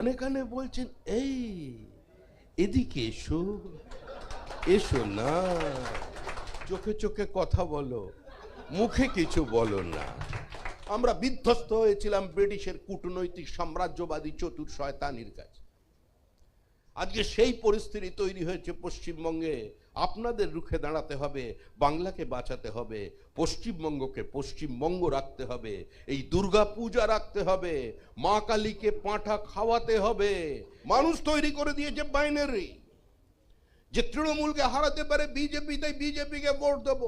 কানে কানে বলছেন, এই এদিকে এসো, এসো না, চোখে চোখে কথা বলো, মুখে কিছু বলো না। আমরা বিধ্বস্ত হয়েছিলাম ব্রিটিশের কূটনৈতিক সাম্রাজ্যবাদী চতুর শয়তানির কাছে। আজকে সেই পরিস্থিতি তৈরি হয়েছে পশ্চিমবঙ্গে। আপনাদের রুখে দাঁড়াতে হবে, বাংলাকে বাঁচাতে হবে, পশ্চিমবঙ্গকে পশ্চিমবঙ্গ রাখতে হবে, এই দুর্গা পূজা রাখতে হবে, মা কালীকে পাঁঠা খাওয়াতে হবে। মানুষ তৈরি করে দিয়েছে বাইনারি, যে তৃণমূলকে হারাতে পারে বিজেপি, তাই বিজেপিকে ভোট দেব।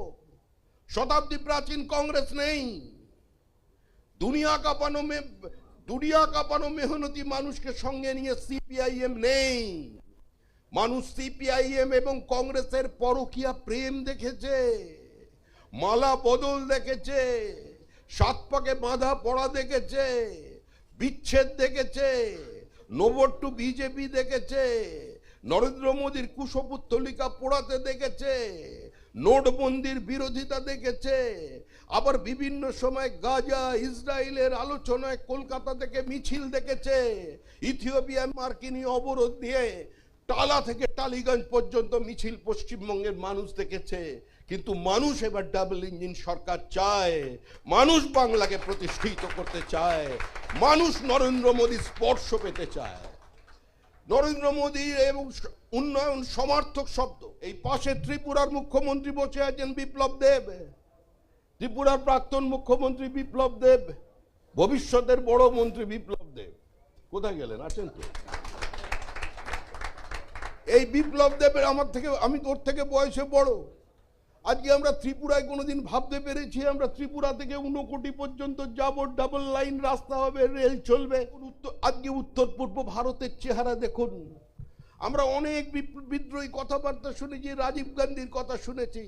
শতাব্দী প্রাচীন কংগ্রেস নেই। দুনিয়া কাঁপানো মেহনতি মানুষকে সঙ্গে নিয়ে সিপিআইএম নেই। মানুষ সিপিআইএম এবং কংগ্রেসের পরকীয়া প্রেম দেখেছে, মালা বদল দেখেছে, সাত পাকে বাঁধা পড়া দেখেছে, বিচ্ছেদ দেখেছে, নোভোট টু বিজেপি দেখেছে, নরেন্দ্র মোদীর কুশপুত্তলিকা পোড়াতে দেখেছে, নোটবন্দির বিরোধিতা দেখেছে, আবার বিভিন্ন সময় গাজা ইসরায়েলের আলোচনায় কলকাতা থেকে মিছিল দেখেছে, ইথিওপিয়ার মার্কিনী অবরোধ দিয়ে টালা থেকে টালিগঞ্জ পর্যন্ত মিছিল পশ্চিমবঙ্গের মানুষ দেখেছে। কিন্তু মানুষ এবার ডাবল ইঞ্জিন সরকার চায়, মানুষ বাংলাকে প্রতিষ্ঠিত করতে চায়, মানুষ নরেন্দ্র মোদীর স্পর্শ পেতে চায়। নরেন্দ্র মোদী এবং উন্নয়ন সমার্থক শব্দ। এই পাশে ত্রিপুরার মুখ্যমন্ত্রী বসে আছেন বিপ্লব দেব, ত্রিপুরার প্রাক্তন মুখ্যমন্ত্রী বিপ্লব দেব, ভবিষ্যতের বড় মন্ত্রী বিপ্লব দেব। কোথায় গেলেন? আছেন তো? এই বিপ্লব দেবের আমি তোর থেকে বয়সে বড়। আজকে আমরা ত্রিপুরায় কোনোদিন ভাবতে পেরেছি আমরা ত্রিপুরা থেকে 59 পর্যন্ত যাব, ডাবল লাইন রাস্তা হবে, রেল চলবে। আজকে উত্তর পূর্ব ভারতের চেহারা দেখুন। আমরা অনেক বিদ্রোহী কথাবার্তা শুনেছি, রাজীব গান্ধীর কথা শুনেছি।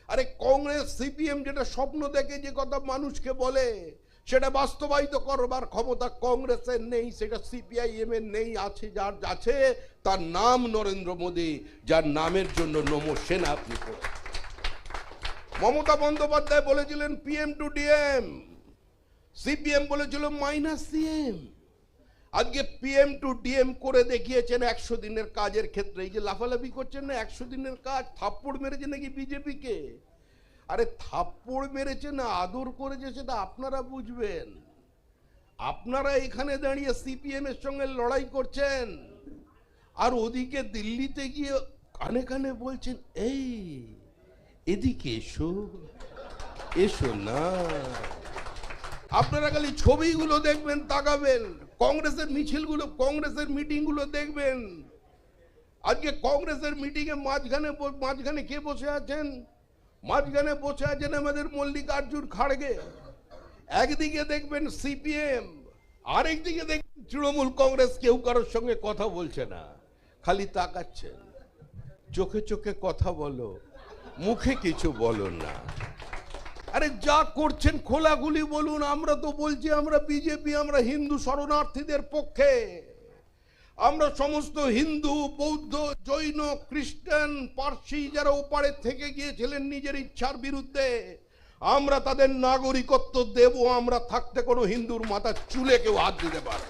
আরে কংগ্রেস সিপিএম যেটা স্বপ্ন দেখে যে কথা মানুষকে বলে, সেটা বাস্তবায়িত করবার ক্ষমতা কংগ্রেসের নেই, সেটা সিপিআইএম এর নেই। আছে যার আছে, তার নাম নরেন্দ্র মোদী, যার নামের জন্য নমো সেনা আপনি করেন। মমতা বন্দ্যোপাধ্যায় বলেছিলেন পিএম টু ডিএম, সিপিএম বলেছিল মাইনাস সিএম। আজকে পিএম টু ডিএম করে দেখিয়েছেন 100 দিনের কাজের ক্ষেত্রে। এই যে লাফালাফি করছেন না 100 দিনের কাজ, থাপ্পড় মেরেছে নাকি বিজেপিকে? আরে থাপ্পড় মেরেছে না আদর করেছে সেটা আপনারা বুঝবেন। আপনারা এখানে দাঁড়িয়ে সিপিএম এর সঙ্গে লড়াই করছেন, আর ওদিকে দিল্লিতে গিয়ে কানে কানে বলছেন, এই এদিকে এসো, এসো না। আপনারা খালি ছবিগুলো দেখবেন, তাকাবেন, কংগ্রেসের মিছিলগুলো, কংগ্রেসের মিটিংগুলো দেখবেন। আজকে কংগ্রেসের মিটিংয়ে মাঝখানে কে বসে আছেন? মাঝখানে বসে আছেন আমাদের মল্লিকার্জুন খাড়গে। একদিকে দেখবেন সিপিএম, আরেকদিকে দেখবেন তৃণমূল কংগ্রেস। কেউ কারোর সঙ্গে কথা বলছে না, খালি তাকাচ্ছেন। চোখে চোখে কথা বলো, মুখে কিছু বলো না। আরে যা করছেন খোলাগুলি বলুন। আমরা তো বলছি আমরা বিজেপি, আমরা হিন্দু শরণার্থীদের পক্ষে। আমরা সমস্ত হিন্দু, বৌদ্ধ, জৈন, খ্রিস্টান, পার্সি যারা ওপারে থেকে গিয়েছিলেন নিজের ইচ্ছার বিরুদ্ধে, আমরা তাদের নাগরিকত্ব দেব। আমরা থাকতে কোনো হিন্দুর মাথার চুলে কেউ হাত দিতে পারে।